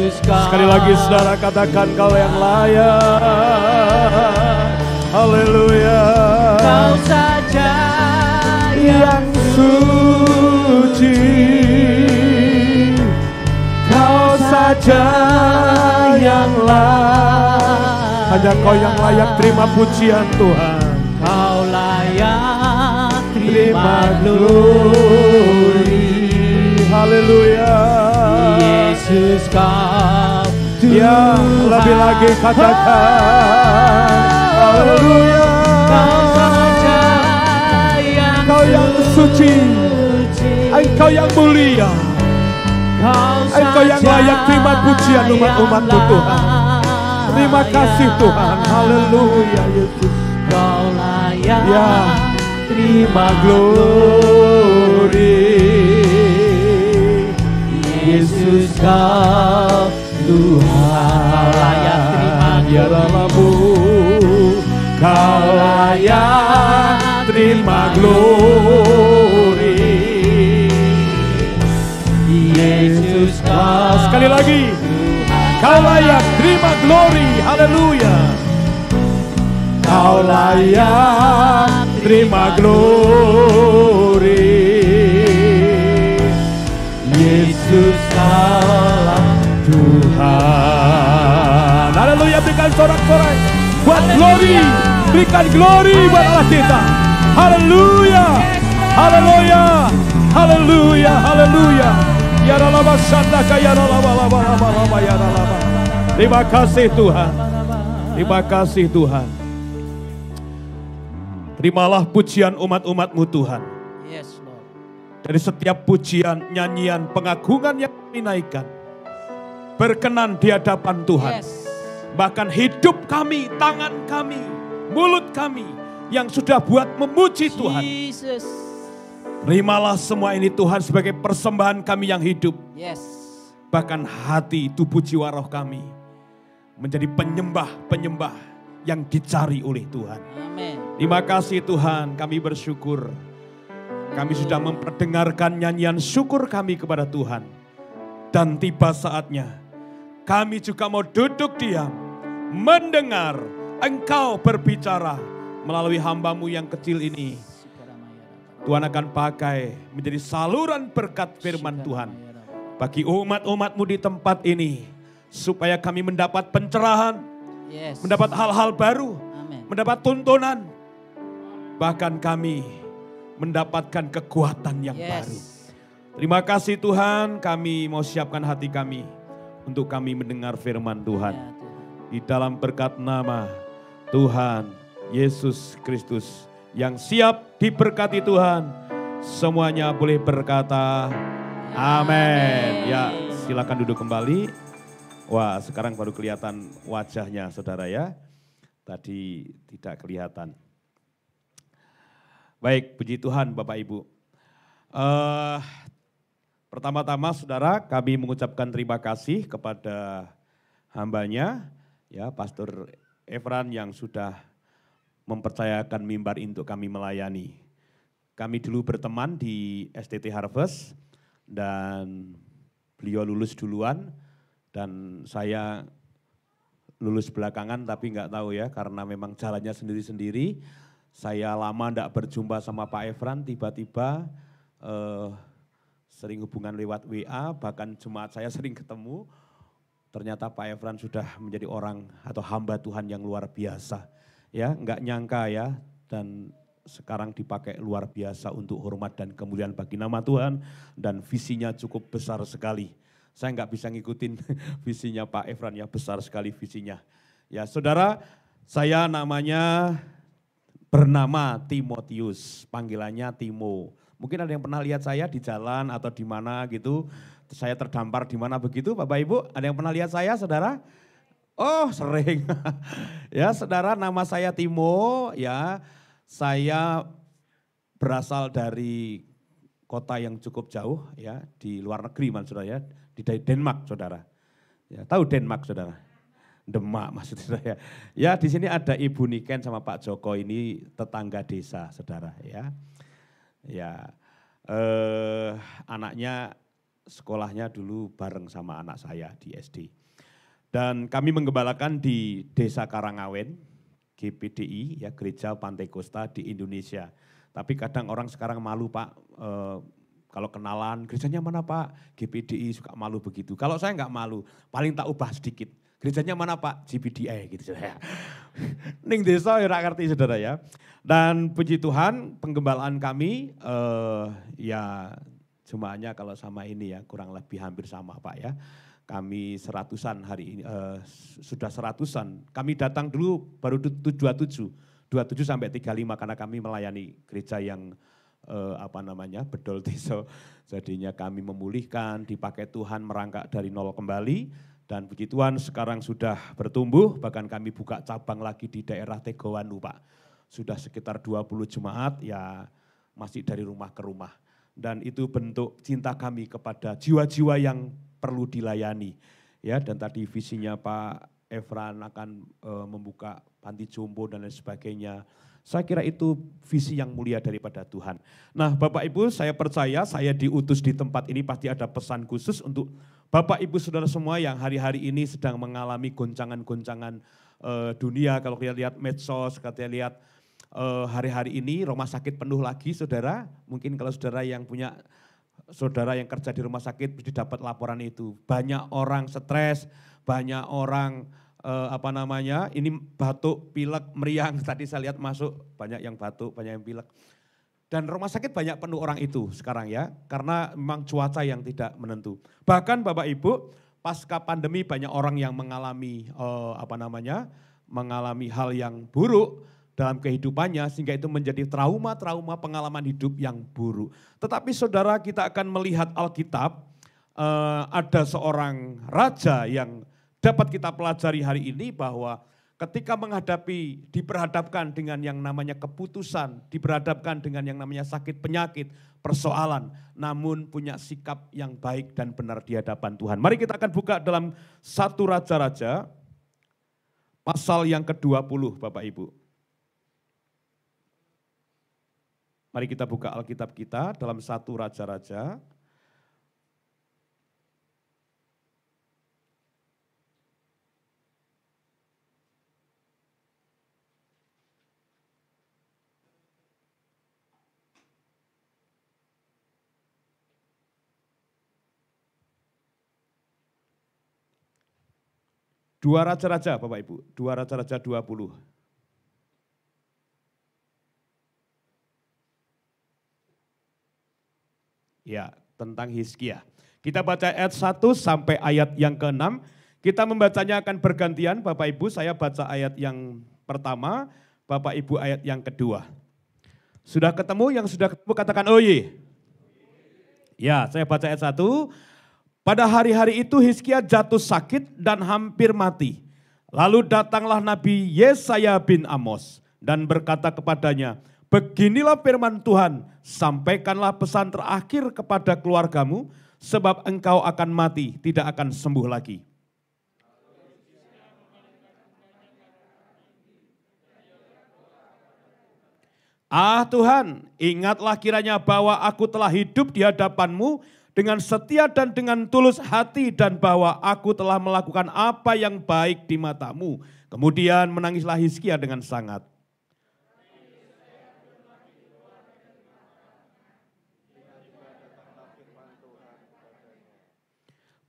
Yesus kau. Sekali lagi saudara katakan kau yang layak. Haleluya. Kau saja yang suci, kau saja yang layak. Hanya kau yang layak terima pujian Tuhan. Kau layak terima glory. Haleluya. Yesus kau Tuhan. Ya, lebih lagi katakan haleluya. Kau saja yang suci, Engkau yang mulia, Engkau yang layak terima pujian umat-umat-Mu Tuhan. Terima kasih Tuhan. Haleluya Yesus. Kau layak Ya, terima glory. Yesus kau Tuhan. Layak terima Biarlah-Mu, Kau layak terima glory. Yesus kau. Sekali lagi, Kau layak terima glory. Haleluya. Kau layak terima glory. Yesus Allah Tuhan. Haleluya, berikan sorak-sorai buat glory. Berikan glory buat Allah kita. Haleluya. Haleluya. Haleluya. Haleluya. Ya ralaba sandaka ya ralaba laba laba laba ya ralaba. Terima kasih Tuhan. Terima kasih Tuhan. Terimalah pujian umat-umat-Mu Tuhan. Yes, Lord. Dari setiap pujian, nyanyian, pengagungan yang kami naikkan, berkenan di hadapan Tuhan. Yes. Bahkan hidup kami, tangan kami, mulut kami yang sudah buat memuji Tuhan. Jesus. Terimalah semua ini Tuhan sebagai persembahan kami yang hidup. Yes. Bahkan hati, tubuh, jiwa, roh kami menjadi penyembah-penyembah yang dicari oleh Tuhan. Amin. Terima kasih Tuhan, kami bersyukur. Kami sudah memperdengarkan nyanyian syukur kami kepada Tuhan. Dan tiba saatnya kami juga mau duduk diam, mendengar Engkau berbicara melalui hamba-Mu yang kecil ini. Tuhan akan pakai menjadi saluran berkat firman Tuhan bagi umat-umat-Mu di tempat ini. Supaya kami mendapat pencerahan, Yes. mendapat hal-hal baru, Amin. mendapat tuntunan. Bahkan kami mendapatkan kekuatan yang baru. Terima kasih Tuhan, kami mau siapkan hati kami untuk kami mendengar firman Tuhan. Ya, Tuhan. Di dalam berkat nama Tuhan Yesus Kristus yang siap diberkati Tuhan. Semuanya boleh berkata amin. Ya, silakan duduk kembali. Wah, sekarang baru kelihatan wajahnya saudara ya. Tadi tidak kelihatan. Baik, puji Tuhan Bapak Ibu. Pertama-tama saudara, kami mengucapkan terima kasih kepada hambanya, ya Pastor Efran yang sudah mempercayakan mimbar untuk kami melayani. Kami dulu berteman di STT Harvest dan beliau lulus duluan dan saya lulus belakangan tapi nggak tahu ya karena memang jalannya sendiri-sendiri. Saya lama enggak berjumpa sama Pak Efran, tiba-tiba sering hubungan lewat WA, bahkan jemaat saya sering ketemu. Ternyata Pak Efran sudah menjadi orang atau hamba Tuhan yang luar biasa. Ya, enggak nyangka ya, dan sekarang dipakai luar biasa untuk hormat dan kemuliaan bagi nama Tuhan. Dan visinya cukup besar sekali. Saya enggak bisa ngikutin visinya Pak Efran ya, besar sekali visinya. Ya saudara, saya namanya bernama Timotius, panggilannya Timo. Mungkin ada yang pernah lihat saya di jalan atau di mana gitu. Saya terdampar di mana begitu Bapak Ibu. Ada yang pernah lihat saya saudara? Oh sering. Ya saudara, nama saya Timo ya. Saya berasal dari kota yang cukup jauh ya. Di luar negeri saudara ya. Di Denmark saudara. Ya, tahu Denmark saudara? Demak maksud saya. Ya di sini ada Ibu Niken sama Pak Joko, ini tetangga desa saudara ya. Ya anaknya sekolahnya dulu bareng sama anak saya di SD. Dan kami menggembalakan di Desa Karangawen, GPDI, ya Gereja Pantai Kosta di Indonesia. Tapi kadang orang sekarang malu Pak, kalau kenalan, gerejanya mana Pak? GPDI, suka malu begitu. Kalau saya nggak malu, paling tak ubah sedikit. Gerejanya mana Pak? GPDI gitu saudara. Ning desa ya ngerti saudara ya. Dan puji Tuhan penggembalaan kami ya jemaahnya kalau sama ini ya kurang lebih hampir sama Pak ya. Kami seratusan hari ini, sudah seratusan. Kami datang dulu baru 27 sampai 35 karena kami melayani gereja yang bedol desa. Jadinya kami memulihkan, dipakai Tuhan merangkak dari nol kembali. Dan puji Tuhan sekarang sudah bertumbuh, bahkan kami buka cabang lagi di daerah Tegowanu Pak. Sudah sekitar 20 jemaat ya masih dari rumah ke rumah. Dan itu bentuk cinta kami kepada jiwa-jiwa yang perlu dilayani. Ya, dan tadi visinya Pak Efran akan membuka panti jompo dan lain sebagainya. Saya kira itu visi yang mulia daripada Tuhan. Nah Bapak Ibu saya percaya saya diutus di tempat ini pasti ada pesan khusus untuk Bapak Ibu Saudara semua yang hari-hari ini sedang mengalami goncangan-goncangan dunia. Kalau kita lihat medsos, kita lihat hari-hari ini rumah sakit penuh lagi saudara. Mungkin kalau saudara yang punya saudara yang kerja di rumah sakit pasti dapat laporan itu. Banyak orang stres, banyak orang ini batuk, pilek, meriang, tadi saya lihat masuk banyak yang batuk, banyak yang pilek. Dan rumah sakit banyak penuh orang itu sekarang ya, karena memang cuaca yang tidak menentu. Bahkan Bapak Ibu, pasca pandemi banyak orang yang mengalami mengalami hal yang buruk dalam kehidupannya sehingga itu menjadi trauma-trauma pengalaman hidup yang buruk. Tetapi saudara kita akan melihat Alkitab, ada seorang raja yang dapat kita pelajari hari ini bahwa ketika diperhadapkan dengan yang namanya keputusan, diperhadapkan dengan yang namanya sakit penyakit, persoalan, namun punya sikap yang baik dan benar di hadapan Tuhan. Mari kita akan buka dalam 1 Raja-Raja, pasal yang ke-20 Bapak Ibu. Mari kita buka Alkitab kita dalam 1 Raja-Raja. Dua Raja-Raja Bapak Ibu, 2 Raja-Raja 20. Ya, tentang Hizkia. Kita baca ayat 1 sampai ayat yang ke-6. Kita membacanya akan bergantian Bapak Ibu, saya baca ayat yang pertama, Bapak Ibu ayat yang kedua. Sudah ketemu? Yang sudah ketemu katakan oh ye. Ya, saya baca ayat 1. Pada hari-hari itu Hizkia jatuh sakit dan hampir mati. Lalu datanglah Nabi Yesaya bin Amos dan berkata kepadanya, beginilah firman Tuhan, sampaikanlah pesan terakhir kepada keluargamu, sebab engkau akan mati, tidak akan sembuh lagi. Ah Tuhan, ingatlah kiranya bahwa aku telah hidup di hadapanmu dengan setia dan dengan tulus hati dan bahwa aku telah melakukan apa yang baik di matamu. Kemudian menangislah Hizkia dengan sangat.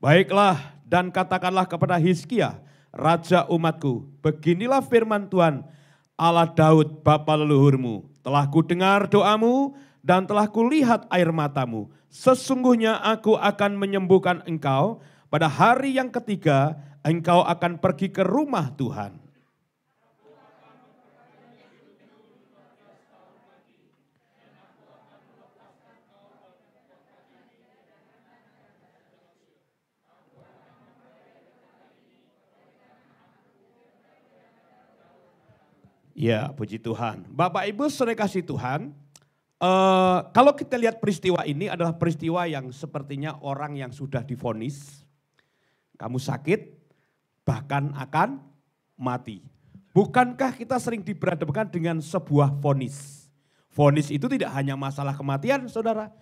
Baiklah dan katakanlah kepada Hizkia, raja umatku, beginilah firman Tuhan, Allah Daud bapa leluhurmu, telah kudengar doamu dan telah kulihat air matamu. Sesungguhnya aku akan menyembuhkan engkau, pada hari yang ketiga engkau akan pergi ke rumah Tuhan. Ya, puji Tuhan. Bapak Ibu saudara kasih Tuhan, kalau kita lihat peristiwa ini adalah peristiwa yang sepertinya orang yang sudah divonis, kamu sakit, bahkan akan mati. Bukankah kita sering diberhadapkan dengan sebuah vonis? Vonis itu tidak hanya masalah kematian saudara,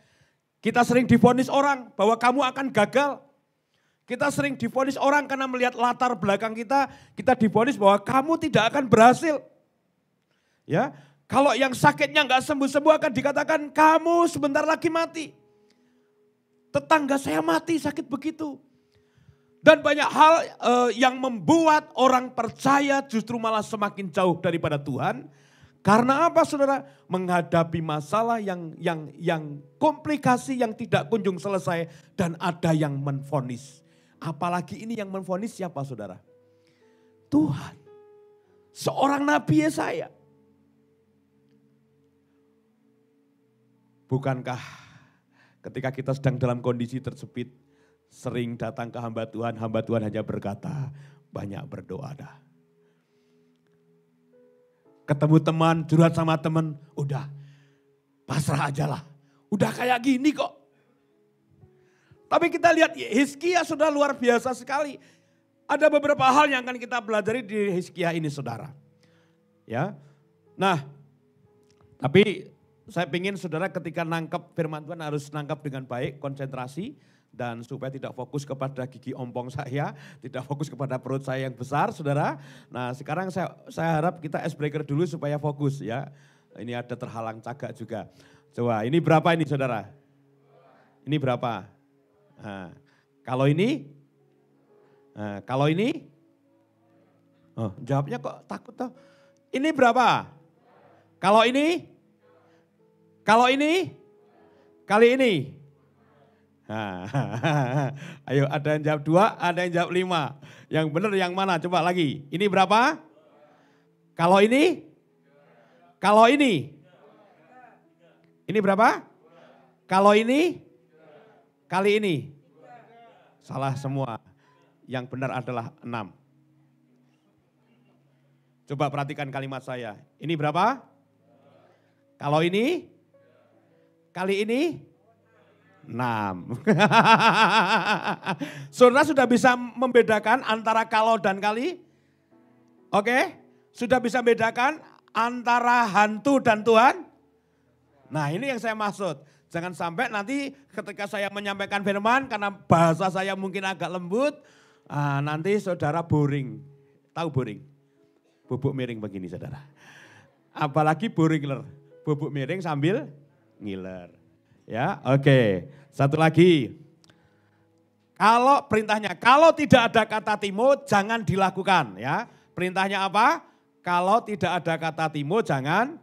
Kita sering divonis orang bahwa kamu akan gagal. Kita sering divonis orang karena melihat latar belakang kita divonis bahwa kamu tidak akan berhasil. Ya, kalau yang sakitnya nggak sembuh-sembuh akan dikatakan kamu sebentar lagi mati. Tetangga saya mati sakit begitu. Dan banyak hal yang membuat orang percaya justru malah semakin jauh daripada Tuhan. Karena apa saudara? Menghadapi masalah yang komplikasi yang tidak kunjung selesai dan ada yang menvonis. Apalagi ini yang menvonis siapa saudara? Tuhan. Seorang Nabi Yesaya. Bukankah ketika kita sedang dalam kondisi tersebut sering datang ke hamba Tuhan hanya berkata banyak berdoa dah. Ketemu teman, curhat sama teman, udah pasrah aja lah. Udah kayak gini kok. Tapi kita lihat Hizkia sudah luar biasa sekali. Ada beberapa hal yang akan kita pelajari di Hizkia ini saudara. Ya, nah tapi saya ingin saudara ketika nangkep firman Tuhan harus nangkep dengan baik, konsentrasi. Dan supaya tidak fokus kepada gigi ompong saya, tidak fokus kepada perut saya yang besar, saudara. Nah sekarang saya harap kita icebreaker dulu supaya fokus ya. Ini ada terhalang cagak juga. Coba ini berapa ini saudara? Ini berapa? Nah, kalau ini? Nah, kalau ini? Oh, jawabnya kok takut toh. Ini berapa? Kalau ini? Kalau ini? Kali ini? Ayo ada yang jawab 2, ada yang jawab 5. Yang benar yang mana? Coba lagi. Ini berapa? Kalau ini? Kalau ini? Ini berapa? Kalau ini? Kali ini? Salah semua. Yang benar adalah 6. Coba perhatikan kalimat saya. Ini berapa? Kalau ini? Kali ini? 6. Saudara sudah bisa membedakan antara kalau dan kali? Oke? Sudah bisa membedakan antara hantu dan Tuhan? Nah ini yang saya maksud. Jangan sampai nanti ketika saya menyampaikan firman karena bahasa saya mungkin agak lembut. Nanti saudara boring. Tahu boring? Bubuk miring begini saudara. Apalagi boringler. Bubuk miring sambil ngiler. Ya, oke. Satu lagi. Kalau perintahnya, kalau tidak ada kata timo jangan dilakukan ya. Perintahnya apa? Kalau tidak ada kata timo jangan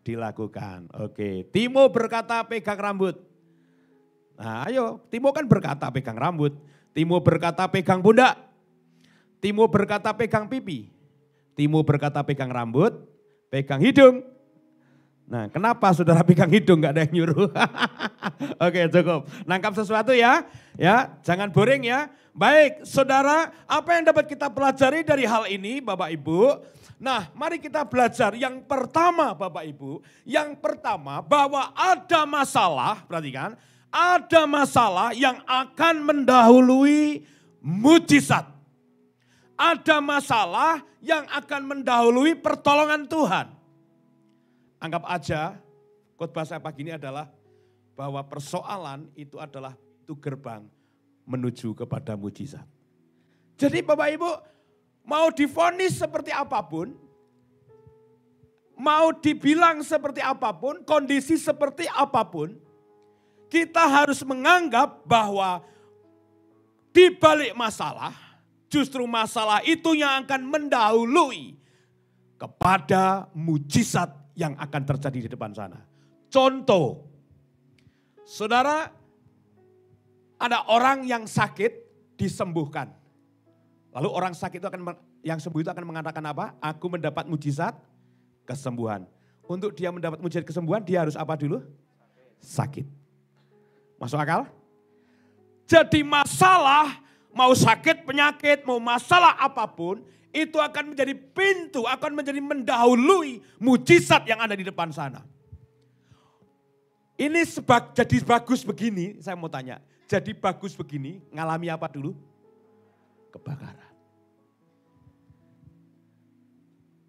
dilakukan. Oke. Timo berkata pegang rambut. Nah, ayo, Timo kan berkata pegang rambut. Timo berkata pegang pundak. Timo berkata pegang pipi. Timo berkata pegang rambut, pegang hidung. Nah, kenapa saudara pegang hidung gak ada yang nyuruh? Oke, cukup. Nangkap sesuatu ya. Ya, jangan boring ya. Baik, saudara, apa yang dapat kita pelajari dari hal ini, Bapak Ibu? Nah, mari kita belajar. Yang pertama, Bapak Ibu, yang pertama bahwa ada masalah, perhatikan, ada masalah yang akan mendahului mujizat. Ada masalah yang akan mendahului pertolongan Tuhan. Anggap aja khotbah saya pagi ini adalah bahwa persoalan itu adalah itu gerbang menuju kepada mujizat. Jadi Bapak Ibu mau divonis seperti apapun, mau dibilang seperti apapun, kondisi seperti apapun, kita harus menganggap bahwa di balik masalah, justru masalah itu yang akan mendahului kepada mujizat yang akan terjadi di depan sana. Contoh, saudara, ada orang yang sakit disembuhkan. Lalu orang sakit itu yang sembuh itu akan mengatakan apa? Aku mendapat mujizat kesembuhan. Untuk dia mendapat mujizat kesembuhan, dia harus apa dulu? Sakit. Masuk akal? Jadi masalah, mau sakit, penyakit, mau masalah apapun, itu akan menjadi pintu, akan menjadi mendahului mujizat yang ada di depan sana. Ini jadi bagus begini, saya mau tanya. Jadi bagus begini, ngalami apa dulu? Kebakaran.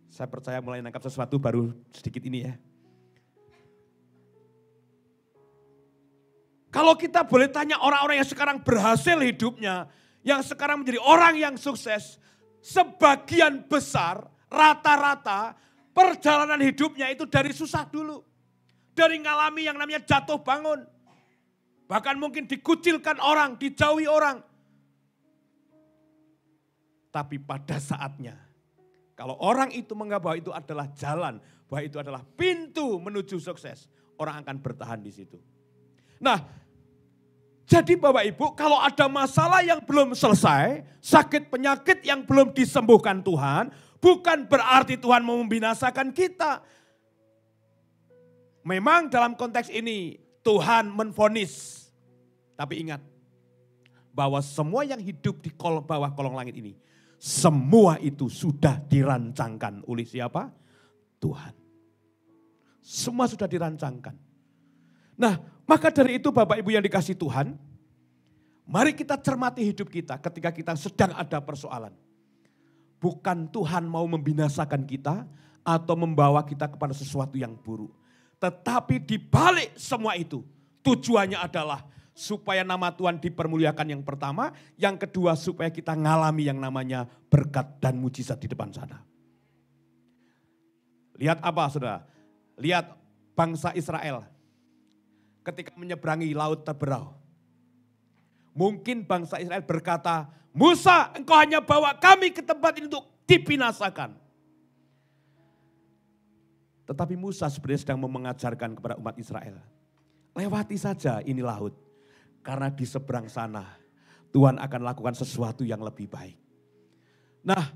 Saya percaya mulai nangkap sesuatu baru sedikit ini ya. Kalau kita boleh tanya orang-orang yang sekarang berhasil hidupnya, yang sekarang menjadi orang yang sukses, sebagian besar rata-rata perjalanan hidupnya itu dari susah dulu. Dari ngalami yang namanya jatuh bangun. Bahkan mungkin dikucilkan orang, dijauhi orang. Tapi pada saatnya, kalau orang itu menganggap bahwa itu adalah jalan, bahwa itu adalah pintu menuju sukses, orang akan bertahan di situ. Nah, jadi Bapak Ibu, kalau ada masalah yang belum selesai, sakit penyakit yang belum disembuhkan Tuhan, bukan berarti Tuhan mau membinasakan kita. Memang dalam konteks ini Tuhan menvonis. Tapi ingat, bahwa semua yang hidup di bawah kolong langit ini, semua itu sudah dirancangkan oleh siapa? Tuhan. Semua sudah dirancangkan. Nah, maka dari itu Bapak Ibu yang dikasih Tuhan, mari kita cermati hidup kita ketika kita sedang ada persoalan. Bukan Tuhan mau membinasakan kita atau membawa kita kepada sesuatu yang buruk. Tetapi di balik semua itu, tujuannya adalah supaya nama Tuhan dipermuliakan yang pertama, yang kedua supaya kita ngalami yang namanya berkat dan mujizat di depan sana. Lihat apa saudara? Lihat bangsa Israel ketika menyeberangi laut terberau. Mungkin bangsa Israel berkata, Musa engkau hanya bawa kami ke tempat ini untuk dibinasakan. Tetapi Musa sebenarnya sedang mengajarkan kepada umat Israel. Lewati saja ini laut. Karena di seberang sana Tuhan akan lakukan sesuatu yang lebih baik. Nah,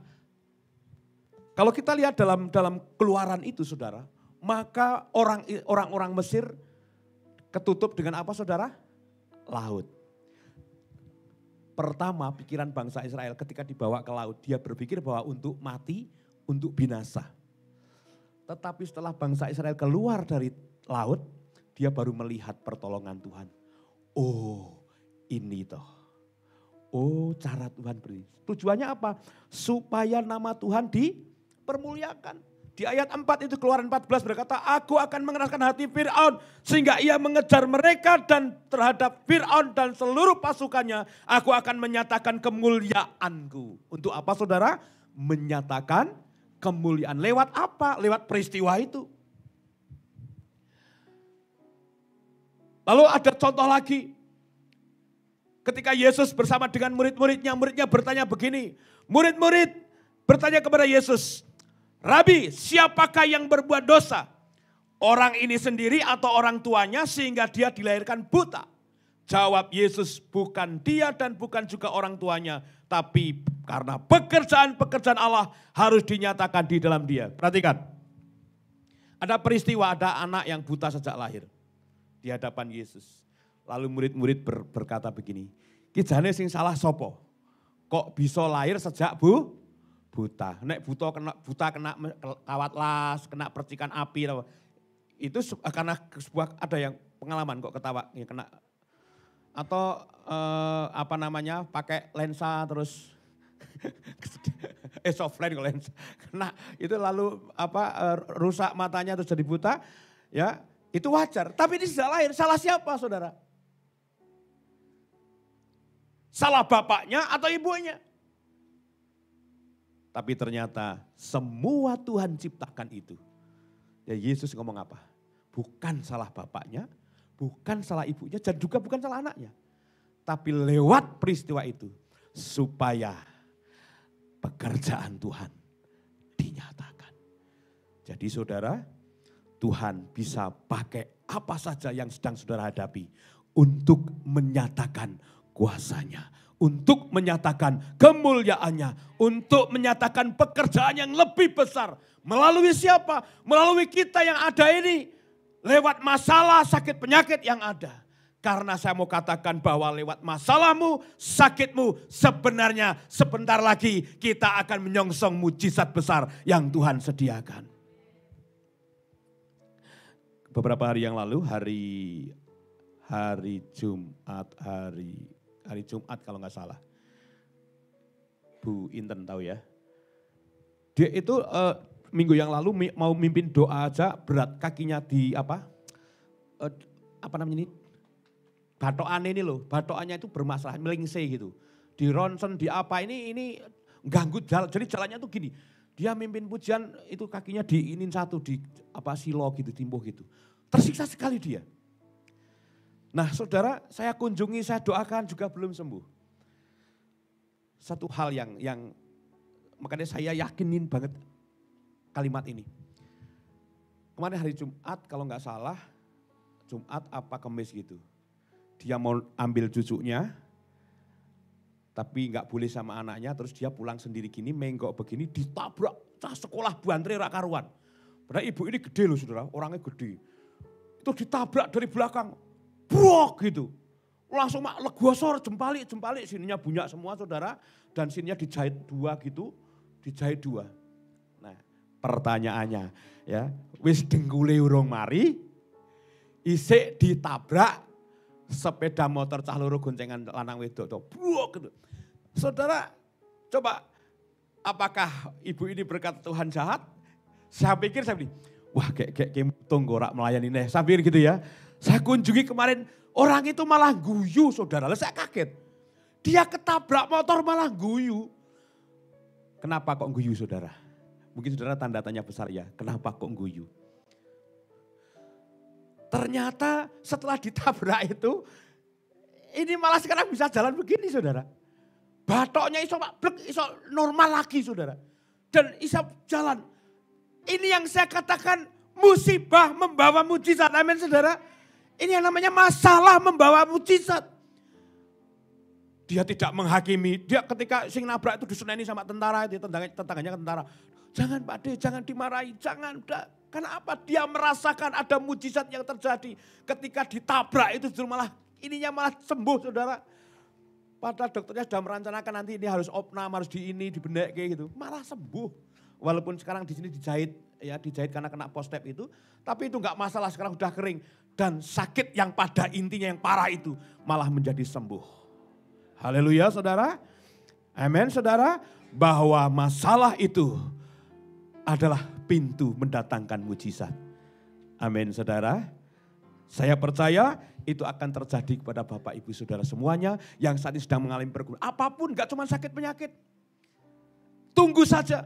kalau kita lihat dalam keluaran itu saudara, maka orang-orang Mesir ketutup dengan apa saudara? Laut. Pertama pikiran bangsa Israel ketika dibawa ke laut, dia berpikir bahwa untuk mati, untuk binasa. Tetapi setelah bangsa Israel keluar dari laut, dia baru melihat pertolongan Tuhan. Oh ini toh, oh cara Tuhan beri. Tujuannya apa? Supaya nama Tuhan dipermuliakan. Di ayat 4 itu Keluaran 14 berkata, aku akan mengeraskan hati Fir'aun sehingga ia mengejar mereka dan terhadap Fir'aun dan seluruh pasukannya aku akan menyatakan kemuliaanku. Untuk apa saudara? Menyatakan kemuliaan. Lewat apa? Lewat peristiwa itu. Lalu ada contoh lagi. Ketika Yesus bersama dengan muridnya bertanya begini. Murid-murid bertanya kepada Yesus, Rabi, siapakah yang berbuat dosa? Orang ini sendiri atau orang tuanya sehingga dia dilahirkan buta? Jawab Yesus, bukan dia dan bukan juga orang tuanya. Tapi karena pekerjaan-pekerjaan Allah harus dinyatakan di dalam dia. Perhatikan. Ada peristiwa, ada anak yang buta sejak lahir. Di hadapan Yesus. Lalu murid-murid berkata begini, kijane sing salah sopo? Kok bisa lahir sejak buta? Nek buta kena kawat las, kena percikan api. Itu karena sebuah ada yang pengalaman kok ketawa. Ya kena, atau pakai lensa terus softline kalau lensa. Kena itu lalu rusak matanya terus jadi buta. Ya. Itu wajar, tapi ini sudah lahir. Salah siapa saudara? Salah bapaknya atau ibunya? Tapi ternyata semua Tuhan ciptakan itu. Ya Yesus ngomong apa? Bukan salah bapaknya, bukan salah ibunya, dan juga bukan salah anaknya. Tapi lewat peristiwa itu, supaya pekerjaan Tuhan dinyatakan. Jadi saudara, Tuhan bisa pakai apa saja yang sedang saudara hadapi untuk menyatakan kuasanya, untuk menyatakan kemuliaannya, untuk menyatakan pekerjaan yang lebih besar. Melalui siapa? Melalui kita yang ada ini. Lewat masalah, sakit, penyakit yang ada. Karena saya mau katakan bahwa lewat masalahmu, sakitmu, sebenarnya sebentar lagi kita akan menyongsong mujizat besar yang Tuhan sediakan. Beberapa hari yang lalu, hari Jumat kalau nggak salah. Bu Inten tahu ya. Dia itu minggu yang lalu mau mimpin doa aja berat, kakinya di apa namanya ini? batokan ini loh, batokannya itu bermasalah, melingse gitu. Di ronsen, di apa ini ganggu jalan. Jadi jalannya tuh gini. Dia mimpin pujian itu kakinya diinin satu di apa silo gitu, timbuh gitu. Tersiksa sekali dia. Nah saudara, saya kunjungi, saya doakan juga belum sembuh. Satu hal yang makanya saya yakinin banget kalimat ini. Kemarin hari Jumat kalau nggak salah, Jumat apa Kamis gitu. Dia mau ambil cucunya, tapi nggak boleh sama anaknya, terus dia pulang sendiri gini, menggok begini, ditabrak, sekolah bantre rak karuan. Padahal ibu ini gede loh saudara, orangnya gede. Itu ditabrak dari belakang, brok gitu. Langsung legosor, jempalik, sininya bunyak semua saudara, dan sininya dijahit dua gitu, dijahit dua. Nah pertanyaannya ya, wis dengkule urung mari, isik ditabrak, sepeda motor cah loro goncengan lanang wedok tuh, brok gitu. Saudara, coba apakah ibu ini berkata Tuhan jahat? Saya pikir, wah kayak tunggorak melayani nih, saya pikir gitu ya. Saya kunjungi kemarin, orang itu malah guyu saudara, lalu saya kaget. Dia ketabrak motor malah guyu. Kenapa kok guyu saudara? Mungkin saudara tanda tanya besar ya, kenapa kok guyu? Ternyata setelah ditabrak itu, ini malah sekarang bisa jalan begini saudara. Batoknya iso normal lagi saudara. Dan iso jalan. Ini yang saya katakan musibah membawa mujizat. Amin saudara. Ini yang namanya masalah membawa mujizat. Dia tidak menghakimi. Dia ketika sing nabrak itu diseneni sama tentara. Tetangganya tentara. Jangan Pak De, jangan dimarahi. Jangan. Karena apa? Dia merasakan ada mujizat yang terjadi. Ketika ditabrak itu justru malah sembuh saudara. Padahal dokternya sudah merencanakan nanti ini harus opnam, harus dibenek kayak gitu. Malah sembuh. Walaupun sekarang di sini dijahit karena kena post-tap itu. Tapi itu enggak masalah, sekarang sudah kering. Dan sakit yang pada intinya yang parah itu malah menjadi sembuh. Haleluya saudara. Amin saudara. Bahwa masalah itu adalah pintu mendatangkan mujizat. Amin saudara. Saya percaya itu akan terjadi kepada Bapak Ibu Saudara semuanya yang saat ini sedang mengalami pergumulan. Apapun, gak cuma sakit penyakit. Tunggu saja.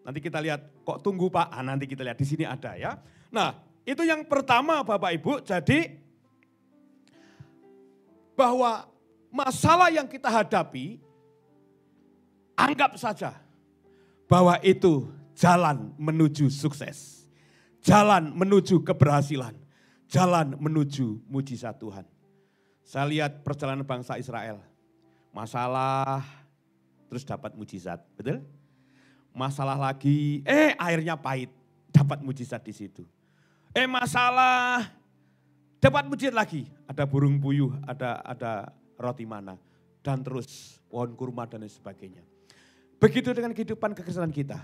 Nanti kita lihat, kok tunggu Pak? Nanti kita lihat di sini ada ya. Nah itu yang pertama Bapak Ibu, jadi bahwa masalah yang kita hadapi, anggap saja bahwa itu jalan menuju sukses. Jalan menuju keberhasilan. Jalan menuju mujizat Tuhan. Saya lihat perjalanan bangsa Israel. Masalah, terus dapat mujizat. Betul? Masalah lagi, airnya pahit. Dapat mujizat di situ. Masalah, dapat mujizat lagi. Ada burung puyuh, ada roti mana. Dan terus pohon kurma dan lain sebagainya. Begitu dengan kehidupan kekristenan kita.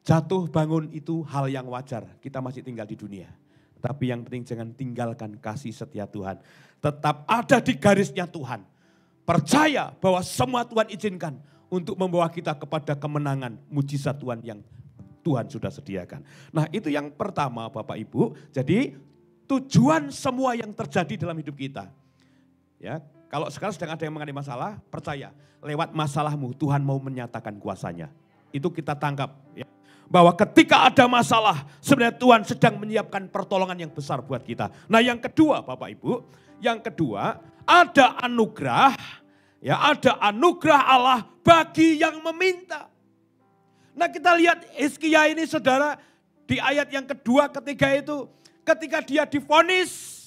Jatuh bangun itu hal yang wajar, kita masih tinggal di dunia. Tapi yang penting jangan tinggalkan kasih setia Tuhan. Tetap ada di garisnya Tuhan. Percaya bahwa semua Tuhan izinkan untuk membawa kita kepada kemenangan mujizat Tuhan yang Tuhan sudah sediakan. Nah itu yang pertama Bapak Ibu, jadi tujuan semua yang terjadi dalam hidup kita. Ya, kalau sekarang sedang ada yang mengalami masalah, percaya lewat masalahmu Tuhan mau menyatakan kuasanya. Itu kita tangkap ya. Bahwa ketika ada masalah, sebenarnya Tuhan sedang menyiapkan pertolongan yang besar buat kita. Nah yang kedua Bapak Ibu, yang kedua ada anugerah, ya ada anugerah Allah bagi yang meminta. Nah kita lihat Hizkia ini saudara, di ayat yang kedua ketiga itu, ketika dia divonis,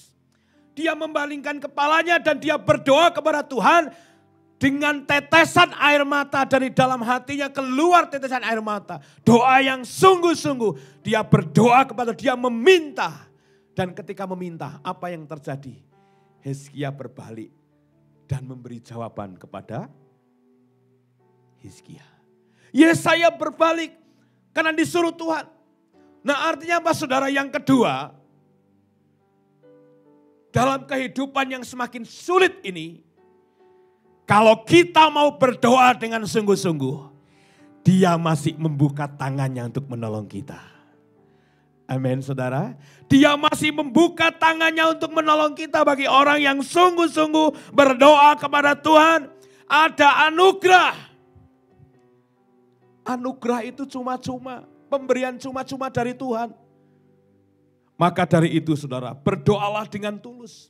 dia membalingkan kepalanya dan dia berdoa kepada Tuhan. Dengan tetesan air mata dari dalam hatinya keluar tetesan air mata. Doa yang sungguh-sungguh. Dia berdoa kepada dia meminta. Dan ketika meminta apa yang terjadi? Hizkia berbalik dan memberi jawaban kepada Hizkia. Yesaya berbalik karena disuruh Tuhan. Nah artinya apa saudara? Yang kedua. Dalam kehidupan yang semakin sulit ini. Kalau kita mau berdoa dengan sungguh-sungguh, dia masih membuka tangannya untuk menolong kita. Amin saudara. Dia masih membuka tangannya untuk menolong kita bagi orang yang sungguh-sungguh berdoa kepada Tuhan. Ada anugerah. Anugerah itu cuma-cuma. Pemberian cuma-cuma dari Tuhan. Maka dari itu saudara, berdoalah dengan tulus.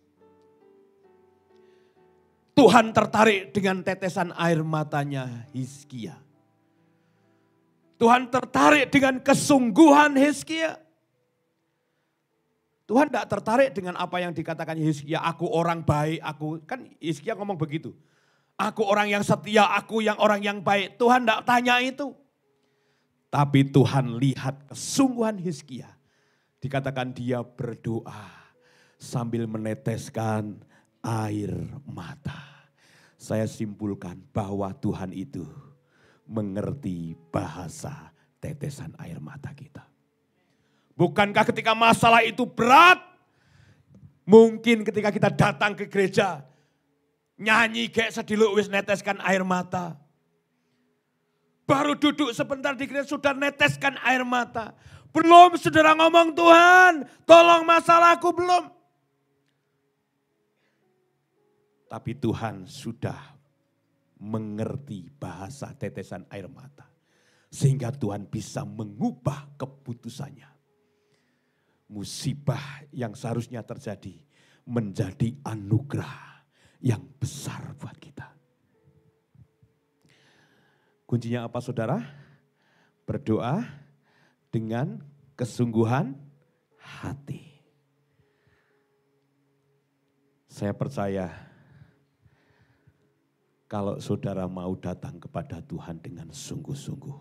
Tuhan tertarik dengan tetesan air matanya Hizkia. Tuhan tertarik dengan kesungguhan Hizkia. Tuhan tidak tertarik dengan apa yang dikatakan Hizkia, aku orang baik, aku kan Hizkia ngomong begitu. Aku orang yang setia, aku yang orang yang baik. Tuhan tidak tanya itu. Tapi Tuhan lihat kesungguhan Hizkia. Dikatakan dia berdoa sambil meneteskan air mata. Saya simpulkan bahwa Tuhan itu mengerti bahasa tetesan air mata kita. Bukankah ketika masalah itu berat, mungkin ketika kita datang ke gereja, nyanyi kayak sediluk wis neteskan air mata. Baru duduk sebentar di gereja sudah neteskan air mata. Belum saudara ngomong Tuhan, tolong masalahku belum. Tapi Tuhan sudah mengerti bahasa tetesan air mata. Sehingga Tuhan bisa mengubah keputusannya. Musibah yang seharusnya terjadi menjadi anugerah yang besar buat kita. Kuncinya apa saudara? Berdoa dengan kesungguhan hati. Saya percaya kalau saudara mau datang kepada Tuhan dengan sungguh-sungguh.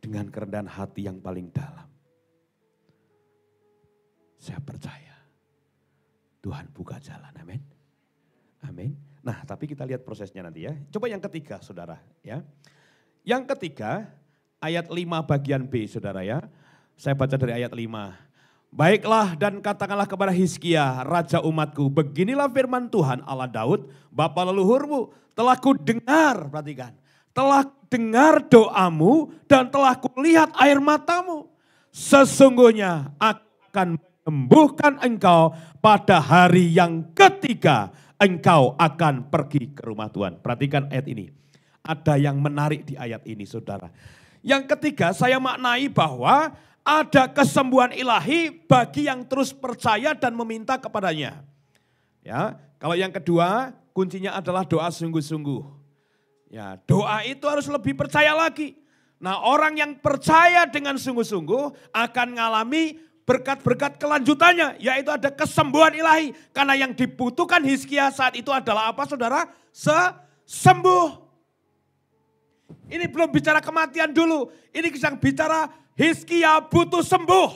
Dengan kerendahan hati yang paling dalam. Saya percaya Tuhan buka jalan, amin. Amin. Nah tapi kita lihat prosesnya nanti ya. Coba yang ketiga saudara ya. Yang ketiga ayat 5 bagian B saudara ya. Saya baca dari ayat 5. Baiklah dan katakanlah kepada Hizkia, raja umatku, beginilah firman Tuhan Allah Daud, bapa leluhurmu, telah ku dengar, perhatikan, telah dengar doamu dan telah kulihat air matamu. Sesungguhnya akan menyembuhkan engkau pada hari yang ketiga engkau akan pergi ke rumah Tuhan. Perhatikan ayat ini. Ada yang menarik di ayat ini saudara. Yang ketiga saya maknai bahwa ada kesembuhan ilahi bagi yang terus percaya dan meminta kepadanya. Ya, kalau yang kedua kuncinya adalah doa sungguh-sungguh. Ya, doa itu harus lebih percaya lagi. Nah, orang yang percaya dengan sungguh-sungguh akan mengalami berkat-berkat kelanjutannya, yaitu ada kesembuhan ilahi. Karena yang dibutuhkan Hizkia saat itu adalah apa saudara? Sembuh. Ini belum bicara kematian dulu. Ini sedang bicara Hizkia butuh sembuh.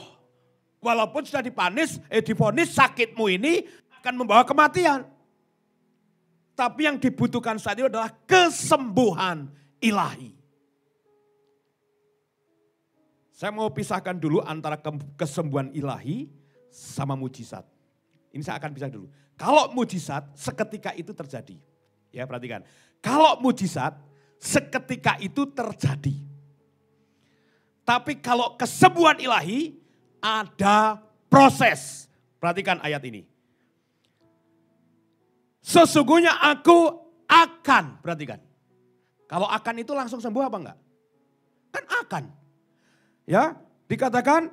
Walaupun sudah divonis sakitmu ini akan membawa kematian. Tapi yang dibutuhkan saat itu adalah kesembuhan ilahi. Saya mau pisahkan dulu antara kesembuhan ilahi sama mujizat. Ini saya akan pisah dulu. Kalau mujizat seketika itu terjadi. Ya perhatikan. Kalau mujizat seketika itu terjadi. Tapi kalau kesembuhan ilahi ada proses. Perhatikan ayat ini. Sesungguhnya aku akan, perhatikan. Kalau akan itu langsung sembuh apa enggak? Kan akan. Ya, dikatakan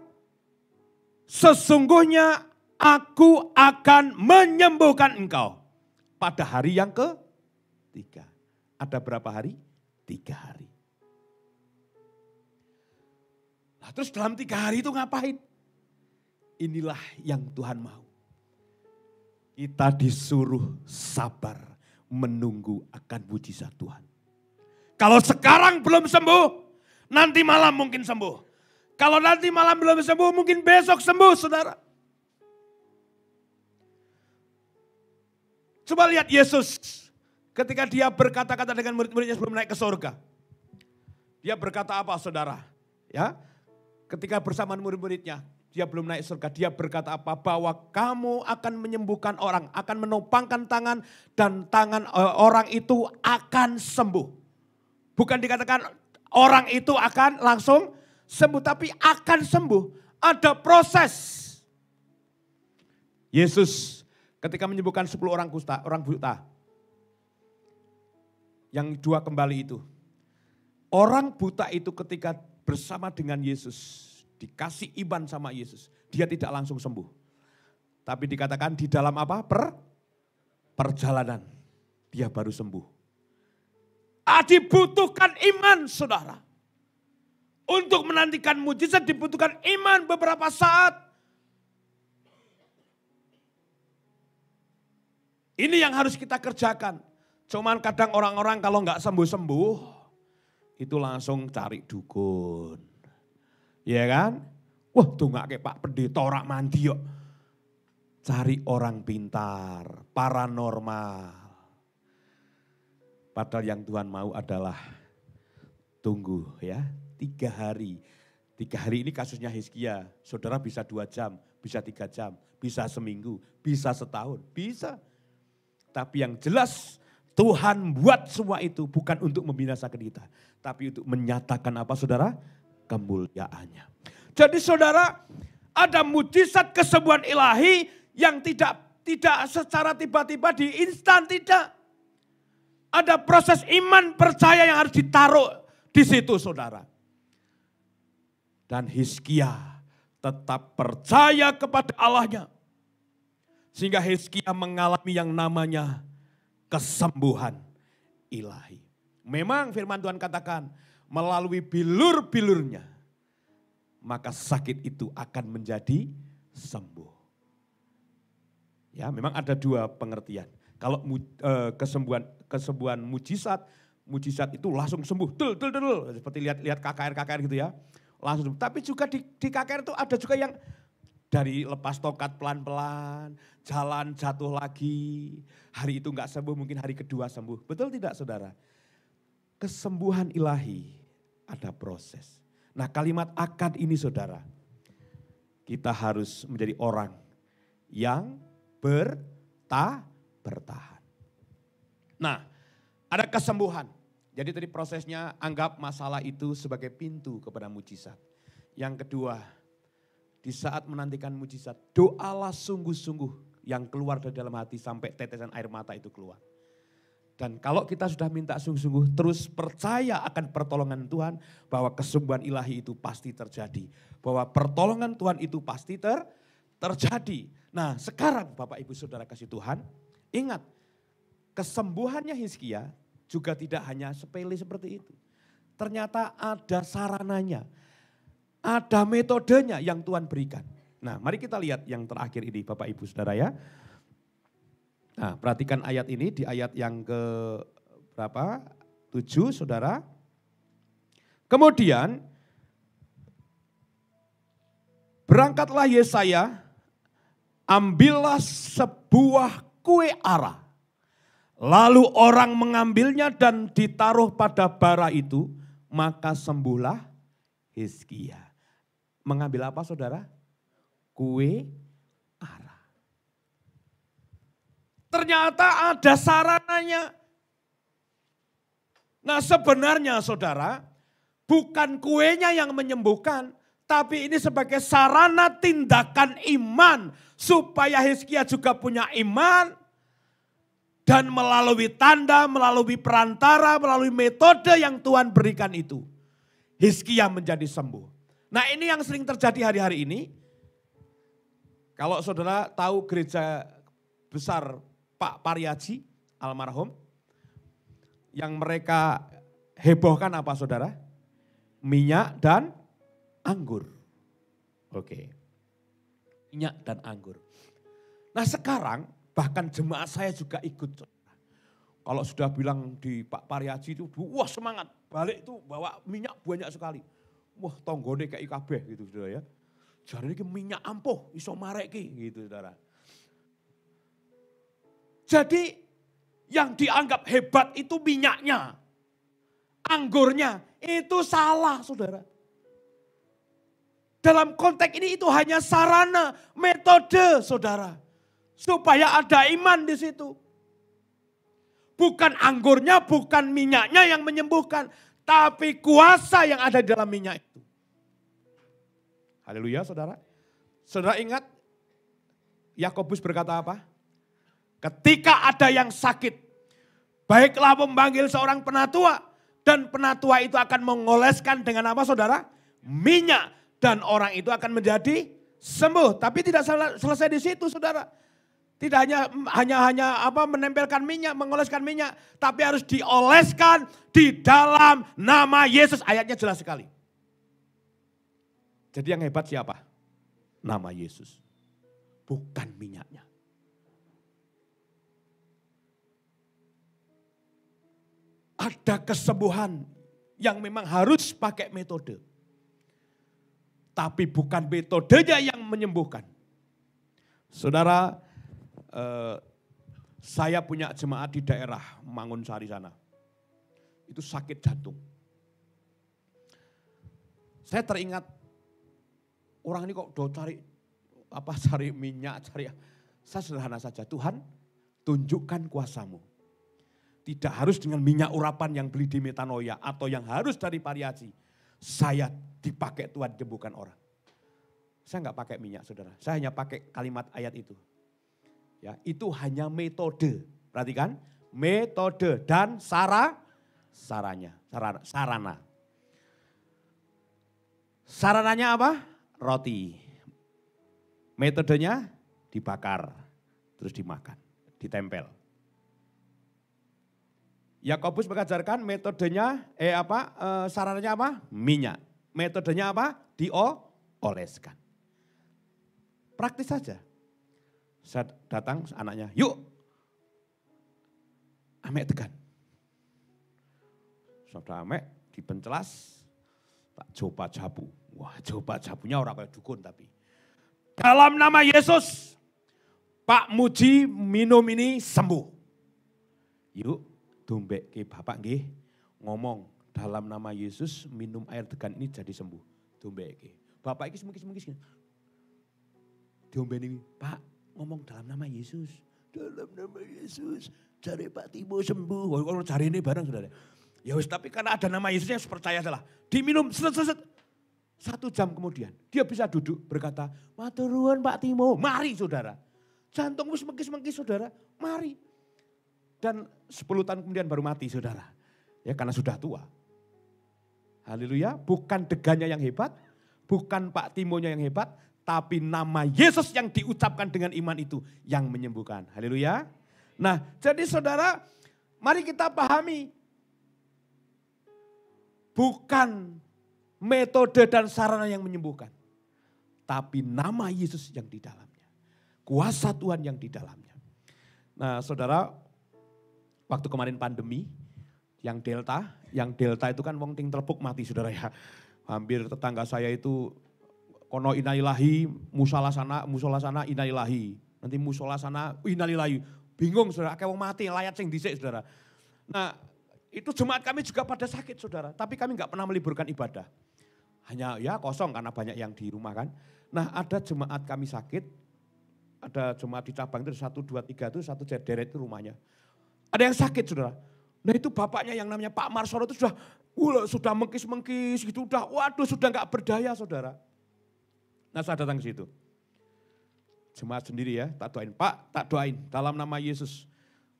sesungguhnya aku akan menyembuhkan engkau pada hari yang ketiga. Ada berapa hari? 3 hari. Nah, terus dalam 3 hari itu ngapain? Inilah yang Tuhan mau. Kita disuruh sabar menunggu akan mujizat Tuhan. Kalau sekarang belum sembuh, nanti malam mungkin sembuh. Kalau nanti malam belum sembuh, mungkin besok sembuh, saudara. Coba lihat Yesus ketika dia berkata-kata dengan murid-muridnya sebelum naik ke surga. Dia berkata apa, saudara? Ya, ketika bersama murid-muridnya, dia belum naik surga. Dia berkata apa? Bahwa kamu akan menyembuhkan orang, akan menopangkan tangan dan tangan orang itu akan sembuh. Bukan dikatakan orang itu akan langsung sembuh, tapi akan sembuh. Ada proses. Yesus ketika menyembuhkan 10 orang buta. Yang 2 kembali itu. Orang buta itu ketika bersama dengan Yesus, dikasih iman sama Yesus, dia tidak langsung sembuh. Tapi dikatakan di dalam apa? Perjalanan, dia baru sembuh. Dibutuhkan iman, saudara. Untuk menantikan mujizat dibutuhkan iman beberapa saat. Ini yang harus kita kerjakan. Cuman kadang orang-orang kalau nggak sembuh-sembuh, itu langsung cari dukun. Iya kan? Wah tuh nggak kayak Pak Pendeta orang mandi yuk. Cari orang pintar, paranormal. Padahal yang Tuhan mau adalah tunggu ya. 3 hari. 3 hari ini kasusnya Hizkia. Saudara bisa 2 jam, bisa 3 jam, bisa seminggu, bisa setahun, bisa. Tapi yang jelas Tuhan buat semua itu bukan untuk membinasakan kita. Tapi untuk menyatakan apa saudara? Kemuliaannya. Jadi saudara ada mujizat kesembuhan ilahi yang tidak secara tiba-tiba di instan, tidak. Ada proses iman percaya yang harus ditaruh di situ saudara. Dan Hizkia tetap percaya kepada Allahnya. Sehingga Hizkia mengalami yang namanya kesembuhan ilahi. Memang firman Tuhan katakan melalui bilur-bilurnya maka sakit itu akan menjadi sembuh. Ya, memang ada 2 pengertian. Kalau kesembuhan mujizat itu langsung sembuh. Seperti lihat KKR gitu ya. Langsung. Tapi juga di KKR itu ada juga yang dari lepas tongkat pelan-pelan, jalan jatuh lagi. Hari itu enggak sembuh, mungkin hari kedua sembuh. Betul tidak saudara? Kesembuhan ilahi ada proses. Nah kalimat akad ini saudara, kita harus menjadi orang yang bertahan. Nah ada kesembuhan. Jadi tadi prosesnya anggap masalah itu sebagai pintu kepada mujizat. Yang kedua, di saat menantikan mujizat, doalah sungguh-sungguh yang keluar dari dalam hati sampai tetesan air mata itu keluar. Dan kalau kita sudah minta sungguh-sungguh, terus percaya akan pertolongan Tuhan, bahwa kesembuhan ilahi itu pasti terjadi. Bahwa pertolongan Tuhan itu pasti terjadi. Nah sekarang Bapak Ibu Saudara kasih Tuhan, ingat kesembuhannya Hizkia juga tidak hanya sepele seperti itu. Ternyata ada sarananya, ada metodenya yang Tuhan berikan. Nah mari kita lihat yang terakhir ini Bapak Ibu Saudara ya. Nah perhatikan ayat ini di ayat yang ke berapa? 7 saudara. Kemudian berangkatlah Yesaya, ambillah sebuah kue ara. Lalu orang mengambilnya dan ditaruh pada bara itu, maka sembuhlah Hizkia. Mengambil apa saudara? Kue ara. Ternyata ada sarananya. Nah sebenarnya saudara, bukan kuenya yang menyembuhkan, tapi ini sebagai sarana tindakan iman. Supaya Hizkia juga punya iman. Dan melalui tanda, melalui perantara, melalui metode yang Tuhan berikan itu. Hizkia menjadi sembuh. Nah ini yang sering terjadi hari-hari ini. Kalau saudara tahu gereja besar Pak Pariaji almarhum. Yang mereka hebohkan apa saudara? Minyak dan anggur. Oke. Minyak dan anggur. Nah sekarang bahkan jemaat saya juga ikut. Kalau sudah bilang di Pak Pariaji itu, wah semangat. Balik itu bawa minyak banyak sekali. Wah tonggone kayak kabeh gitu saudara ya. Jadi ini minyak ampuh, iso mareki gitu saudara. Jadi yang dianggap hebat itu minyaknya. Anggurnya itu salah saudara. Dalam konteks ini itu hanya sarana, metode saudara. Supaya ada iman di situ. Bukan anggurnya, bukan minyaknya yang menyembuhkan. Tapi kuasa yang ada di dalam minyak itu. Haleluya saudara. Saudara ingat Yakobus berkata apa? Ketika ada yang sakit, baiklah memanggil seorang penatua. Dan penatua itu akan mengoleskan dengan apa saudara? Minyak. Dan orang itu akan menjadi sembuh. Tapi tidak selesai di situ saudara. Tidak hanya menempelkan minyak, mengoleskan minyak. Tapi harus dioleskan di dalam nama Yesus. Ayatnya jelas sekali. Jadi yang hebat siapa? Nama Yesus. Bukan minyaknya. Ada kesembuhan yang memang harus pakai metode. Tapi bukan metodenya yang menyembuhkan. Saudara, saya punya jemaat di daerah Mangunsari sana. Itu sakit jantung. Saya teringat, orang ini kok cari minyak, saya sederhana saja. Tuhan, tunjukkan kuasamu. Tidak harus dengan minyak urapan yang beli di Metanoia atau yang harus dari variasi. Saya dipakai Tuhan sembuhkan orang. Saya enggak pakai minyak saudara, saya hanya pakai kalimat ayat itu. Ya, itu hanya metode. Perhatikan, metode dan sarana. Sarananya apa? Roti. Metodenya dibakar, terus dimakan, ditempel. Yakobus mengajarkan metodenya, sarananya apa? Minyak. Metodenya apa? Dioleskan. Praktis saja. Saya datang anaknya, yuk. Amek tegan. Saudara Amek dipencelas, tak coba jabu. Wah coba jabunya orang kayak dukun tapi. Dalam nama Yesus, Pak Muji minum ini sembuh. Yuk. Dombek ke bapak nggih ngomong dalam nama Yesus minum air degan ini jadi sembuh. Dombek ke. Bapak iki semengkis-semengkis. Diombeni, Pak ngomong dalam nama Yesus. Dalam nama Yesus cari Pak Timo sembuh. Kalau cari ini bareng saudara. Ya wis tapi karena ada nama Yesusnya percaya salah. Diminum set. 1 jam kemudian dia bisa duduk berkata, matur nuwun Pak Timo. Mari saudara. Jantung wis mengkis-mengkis saudara. Mari. Dan 10 tahun kemudian baru mati saudara. Ya karena sudah tua. Haleluya. Bukan degannya yang hebat. Bukan Pak Timonya yang hebat. Tapi nama Yesus yang diucapkan dengan iman itu yang menyembuhkan. Haleluya. Nah jadi saudara mari kita pahami. Bukan metode dan sarana yang menyembuhkan. Tapi nama Yesus yang di dalamnya. Kuasa Tuhan yang di dalamnya. Nah saudara. Waktu kemarin pandemi, yang delta itu kan wong ting telepuk mati saudara ya. Hampir tetangga saya itu kono inalilahi, musola sana inalilahi. Nanti musola sana inalilahi. Bingung saudara, kayak wong mati layat sing dhisik saudara. Nah itu jemaat kami juga pada sakit saudara. Tapi kami gak pernah meliburkan ibadah. Hanya ya kosong karena banyak yang di rumah kan. Nah ada jemaat kami sakit, ada jemaat di cabang itu 1, 2, 3 itu satu deret itu rumahnya. Ada yang sakit saudara. Nah itu bapaknya yang namanya Pak Marsono itu sudah mengkis-mengkis gitu. Sudah gak berdaya saudara. Nah saya datang ke situ. Jemaat sendiri ya, tak doain. Pak, tak doain dalam nama Yesus.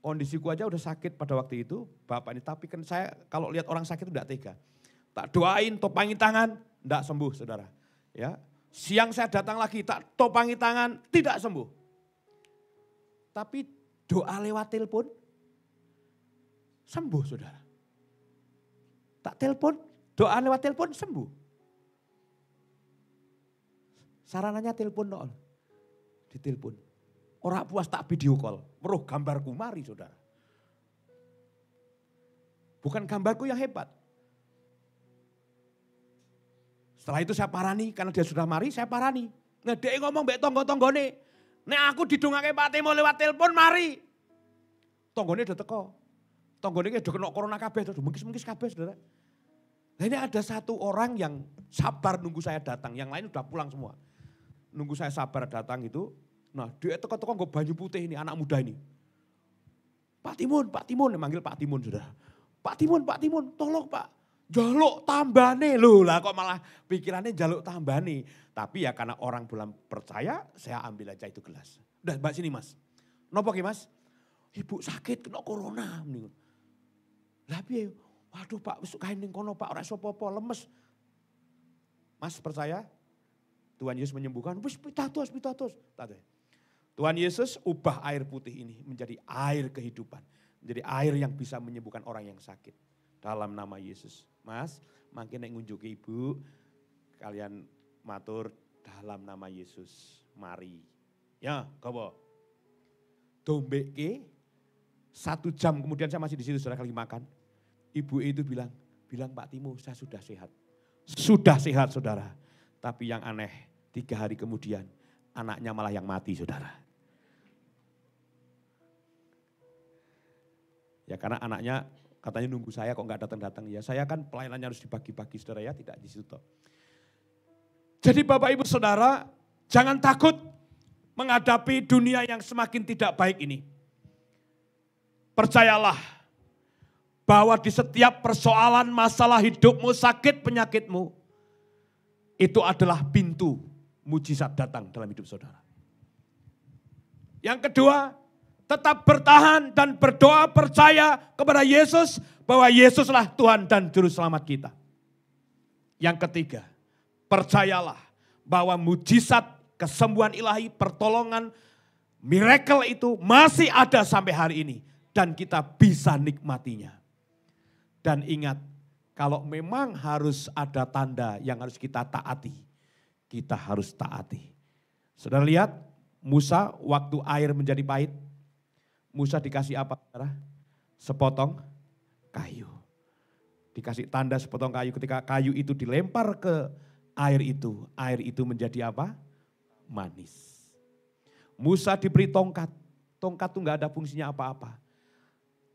Kondisiku aja udah sakit pada waktu itu. Bapak ini, tapi kan saya kalau lihat orang sakit itu tidak tega. Tak doain, topangi tangan, tidak sembuh saudara. Ya, siang saya datang lagi, tak topangi tangan, tidak sembuh. Tapi doa lewat telepon, sembuh saudara. Tak telepon, doa lewat telepon sembuh. Sarananya telepon nol. Ditelepon. Orang puas tak video call. Meruh gambarku mari saudara. Bukan gambarku yang hebat. Setelah itu saya parani, karena dia sudah mari saya parani. Nah dia ngomong mbak tonggo-tonggone. Nek aku didongake Pak Timo lewat telepon mari. Tonggone udah teko. Tonggone udah kena corona kabeh, udah mengkis-mengkis kabeh saudara. Nah ini ada satu orang yang sabar nunggu saya datang, yang lain udah pulang semua. Nunggu saya sabar datang itu, nah dia teko-teko nggak banyu putih ini, anak muda ini. Pak Timun, manggil Pak Timun saudara. Pak Timun, tolong Pak. jaluk tambane loh lah, kok malah pikirannya jaluk tambane. Tapi ya karena orang belum percaya, saya ambil aja itu gelas. Udah mbak sini mas. Nopo ki mas? Ibu sakit kena corona. Lah piye? Waduh pak, wis kae ning kono pak, ora iso apa-apa, lemes. Mas percaya? Tuhan Yesus menyembuhkan, wis pitados. Tuhan Yesus ubah air putih ini menjadi air kehidupan. Menjadi air yang bisa menyembuhkan orang yang sakit. Dalam nama Yesus. Mas, makin nek ngunjuki ibu, kalian matur dalam nama Yesus. Mari. Ya, gowo. Dombeke 1 jam kemudian saya masih di situ saudara lagi makan. Ibu itu bilang Pak Timo saya sudah sehat. Sudah sehat saudara. Tapi yang aneh 3 hari kemudian anaknya malah yang mati saudara. Ya karena anaknya katanya nunggu saya kok nggak datang-datang. Ya saya kan pelayanannya harus dibagi-bagi saudara ya, tidak di situ. Jadi Bapak Ibu Saudara jangan takut menghadapi dunia yang semakin tidak baik ini. Percayalah bahwa di setiap persoalan masalah hidupmu, sakit penyakitmu, itu adalah pintu mujizat datang dalam hidup saudara. Yang kedua, tetap bertahan dan berdoa percaya kepada Yesus bahwa Yesuslah Tuhan dan Juru Selamat kita. Yang ketiga, percayalah bahwa mujizat, kesembuhan ilahi, pertolongan, miracle itu masih ada sampai hari ini. Dan kita bisa nikmatinya. Dan ingat, kalau memang harus ada tanda yang harus kita taati, kita harus taati. Saudara lihat, Musa waktu air menjadi pahit, Musa dikasih apa? Saudara? Sepotong kayu. Dikasih tanda sepotong kayu, ketika kayu itu dilempar ke air itu menjadi apa? Manis. Musa diberi tongkat, tongkat itu gak ada fungsinya apa-apa.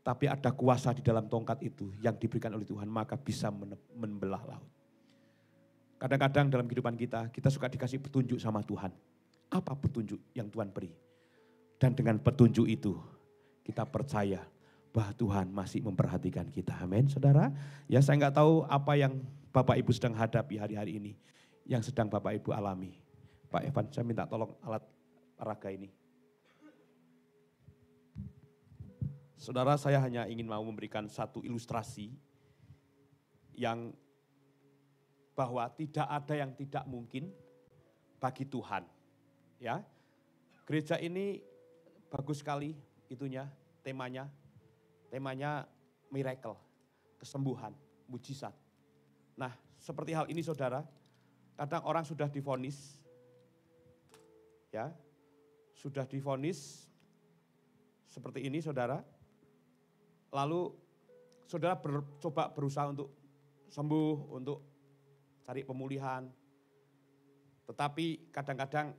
Tapi ada kuasa di dalam tongkat itu yang diberikan oleh Tuhan, maka bisa membelah laut. Kadang-kadang dalam kehidupan kita suka dikasih petunjuk sama Tuhan. Apa petunjuk yang Tuhan beri? Dan dengan petunjuk itu, kita percaya bahwa Tuhan masih memperhatikan kita. Amin, saudara. Ya saya nggak tahu apa yang Bapak Ibu sedang hadapi hari-hari ini. Yang sedang Bapak Ibu alami. Pak Evan, saya minta tolong alat peraga ini. Saudara, saya hanya ingin mau memberikan satu ilustrasi yang bahwa tidak ada yang tidak mungkin bagi Tuhan. Ya, gereja ini bagus sekali itunya, temanya miracle, kesembuhan, mujizat. Nah, seperti hal ini saudara, kadang orang sudah divonis, ya, sudah divonis seperti ini saudara. Lalu saudara coba berusaha untuk sembuh, untuk cari pemulihan. Tetapi kadang-kadang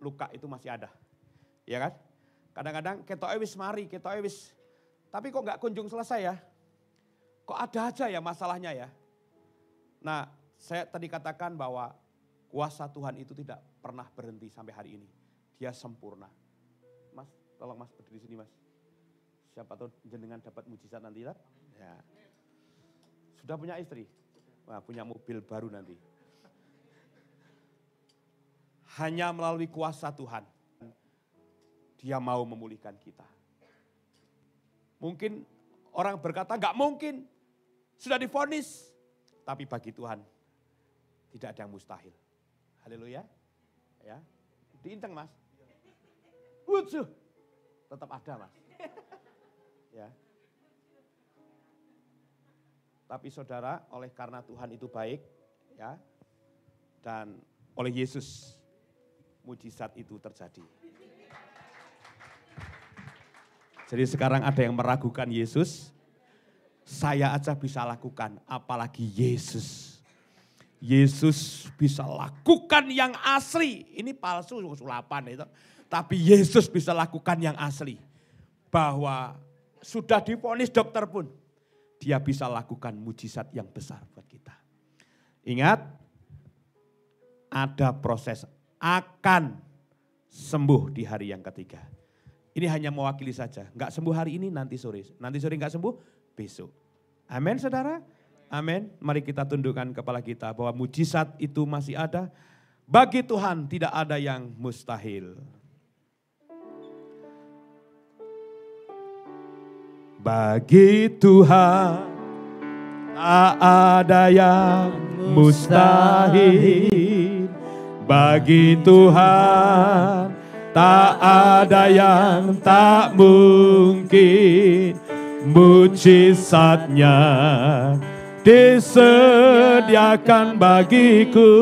luka itu masih ada. Ya kan? Kadang-kadang ketoke wis mari, ketoke wis. Tapi kok enggak kunjung selesai ya? Kok ada aja ya masalahnya ya? Nah, saya tadi katakan bahwa kuasa Tuhan itu tidak pernah berhenti sampai hari ini. Dia sempurna. Mas, tolong Mas berdiri sini Mas. Siapa tahu jenengan dapat mujizat nanti ya. Sudah punya istri? Wah, punya mobil baru nanti. Hanya melalui kuasa Tuhan, Dia mau memulihkan kita. Mungkin orang berkata enggak mungkin, sudah divonis. Tapi bagi Tuhan tidak ada yang mustahil. Haleluya. Ya. Diinteng Mas. Wujuh. Tetap ada Mas. Ya. Tapi saudara, oleh karena Tuhan itu baik, ya, dan oleh Yesus mujizat itu terjadi. Jadi sekarang ada yang meragukan Yesus, saya aja bisa lakukan, apalagi Yesus. Yesus bisa lakukan yang asli, ini palsu sulapan itu, tapi Yesus bisa lakukan yang asli. Bahwa sudah divonis dokter pun, Dia bisa lakukan mujizat yang besar buat kita. Ingat, ada proses akan sembuh di hari yang ketiga. Ini hanya mewakili saja, enggak sembuh hari ini nanti sore enggak sembuh besok. Amin saudara? Amin. Mari kita tundukkan kepala kita bahwa mujizat itu masih ada. Bagi Tuhan tidak ada yang mustahil. Bagi Tuhan tak ada yang mustahil. Bagi Tuhan tak ada yang tak mungkin. Mujizatnya disediakan bagiku.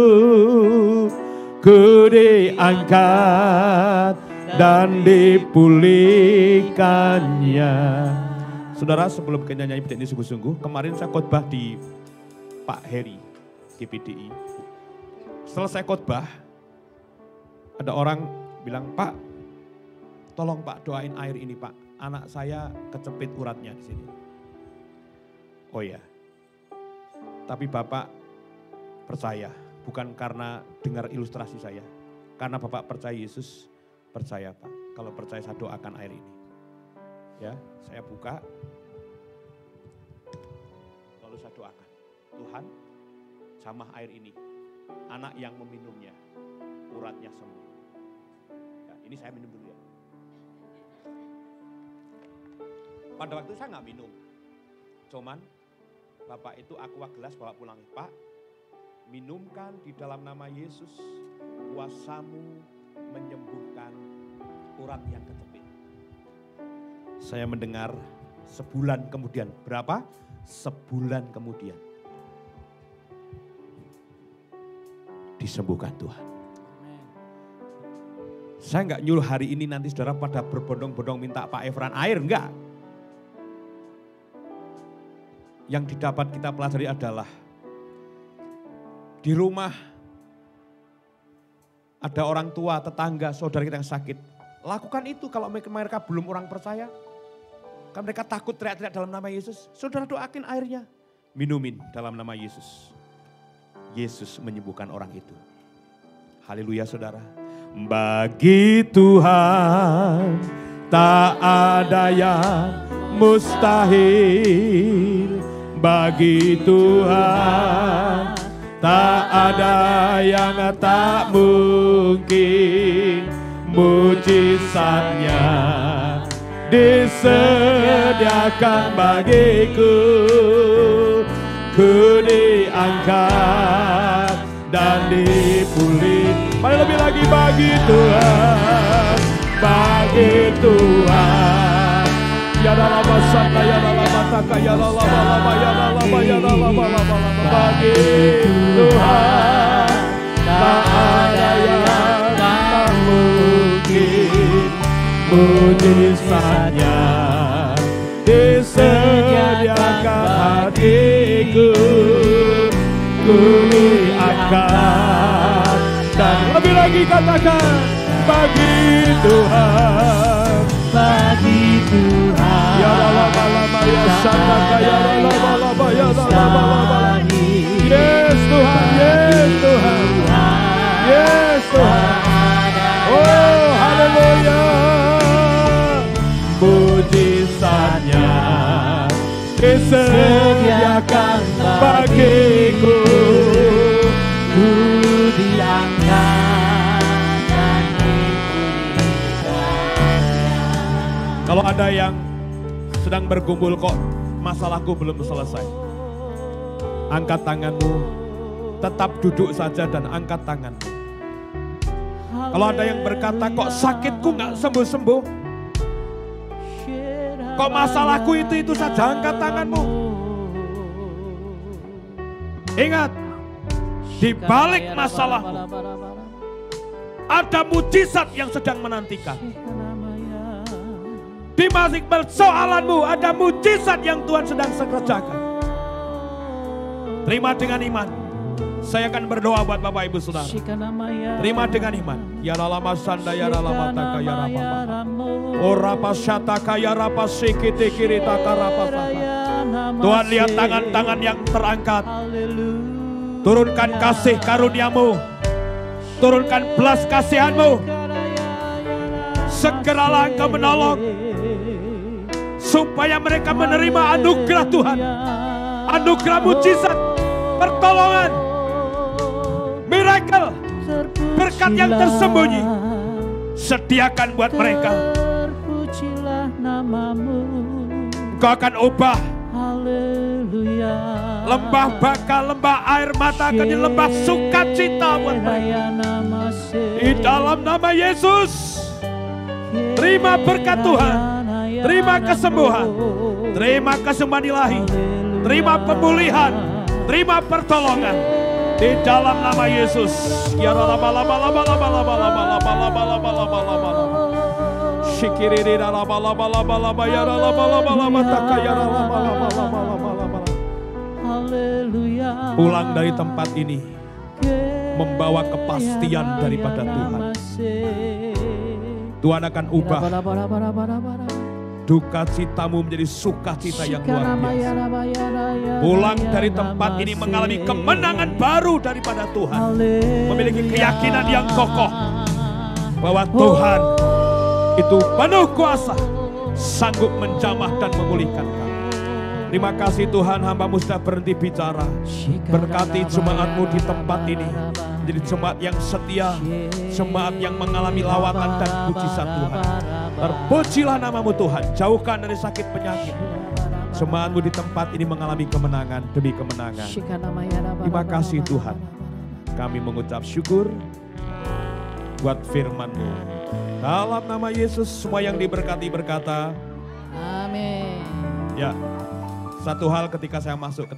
Ku diangkat dan dipulihkannya. Saudara, sebelum kita nyanyi ini sungguh-sungguh, kemarin saya khotbah di Pak Heri, GPDI. Selesai khotbah, ada orang bilang, Pak, tolong Pak doain air ini Pak. Anak saya kecepit uratnya di sini. Oh ya, tapi Bapak percaya, bukan karena dengar ilustrasi saya. Karena Bapak percaya Yesus, percaya Pak. Kalau percaya saya doakan air ini. Ya, saya buka. Lalu saya doakan, Tuhan jamah air ini. Anak yang meminumnya, uratnya sembuh. Ya, ini saya minum dulu ya. Pada waktu saya nggak minum. Cuman Bapak itu aqua gelas bawa pulang. Pak, minumkan di dalam nama Yesus. Kuasamu menyembuhkan urat yang kecepit. Saya mendengar sebulan kemudian. Berapa? Sebulan kemudian. Disembuhkan Tuhan. Saya nggak nyuruh hari ini nanti saudara pada berbondong-bondong minta Pak Efran air, enggak. Yang didapat kita pelajari adalah di rumah ada orang tua, tetangga, saudara kita yang sakit. Lakukan itu kalau mereka belum orang percaya. Kan mereka takut teriak-teriak dalam nama Yesus. Saudara doakin airnya. Minumin dalam nama Yesus. Yesus menyembuhkan orang itu. Haleluya saudara. Bagi Tuhan tak ada yang mustahil. Bagi Tuhan tak ada yang tak mungkin. Mujizatnya disediakan bagiku. Ku diangkat dan dipulih. Mari lebih lagi bagi Tuhan. Bagi Tuhan. Ya dalam sana, ya dalam mata, ya dalam lama, ya dalam lama. Bagi Tuhan tak ada yang tak mungkin. Mujizatnya disediakan hatiku. Ku diangkat dan lebih lagi katakan bagi Tuhan. Bagi Tuhan. Ya lama ya sana ya lama ya lama. Yes Tuhan, yes Tuhan. Yes Tuhan. Oh haleluya. Mujizatnya disediakan bagiku. Ku diangkat dan dipulihkannya. Kalau ada yang sedang bergumul kok masalahku belum selesai. Angkat tanganmu, tetap duduk saja dan angkat tanganmu. Kalau ada yang berkata kok sakitku gak sembuh-sembuh. Kok masalahku itu saja, angkat tanganmu. Ingat, di balik masalahmu ada mujizat yang sedang menantikan. Di balik persoalanmu ada mujizat yang Tuhan sedang kerjakan. Terima dengan iman. Saya akan berdoa buat Bapak Ibu Saudara. Terima dengan iman. Ya lama sanda ya lama taka ya rapa. Ora pasyata kaya rapa sikiti kirita karapa. Tuhan lihat tangan-tangan yang terangkat. Turunkan kasih karuniamu. Turunkan belas kasihanmu. Segeralah Engkau menolong. Supaya mereka menerima anugerah Tuhan. anugerah mujizat, pertolongan, miracle, berkat yang tersembunyi. Sediakan buat mereka. Terpujilah namamu. Engkau akan ubah Haleluya. lembah baka, lembah air mata akan jadi lembah sukacita buat mereka. Di dalam nama Yesus. Terima berkat Tuhan. Terima kesembuhan. Terima kesembuhan ilahi. Terima pemulihan. Terima pertolongan. Di dalam nama Yesus. Ya lama lama lama lama lama lama lama lama lama lama lama lama. Shikiri lama lama lama lama ya lama lama lama takaya lama lama lama lama lama. Haleluya. Pulang dari tempat ini membawa kepastian daripada Tuhan. Tuhan akan ubah duka citamu menjadi sukacita yang luar biasa. Pulang dari tempat ini mengalami kemenangan baru daripada Tuhan. Memiliki keyakinan yang kokoh bahwa Tuhan itu penuh kuasa, sanggup menjamah dan memulihkan kami. Terima kasih Tuhan, hamba-Mu sudah berhenti bicara. Berkati jemaat-Mu di tempat ini. Menjadi jemaat yang setia, jemaat yang mengalami lawatan dan mujizat Tuhan. Terpujilah nama-Mu Tuhan, jauhkan dari sakit penyakit. Jemaat-Mu di tempat ini mengalami kemenangan demi kemenangan. Terima kasih Tuhan. Kami mengucap syukur buat firman-Mu. Dalam nama Yesus, semua yang diberkati berkata, Amin. ya, satu hal ketika saya masuk ke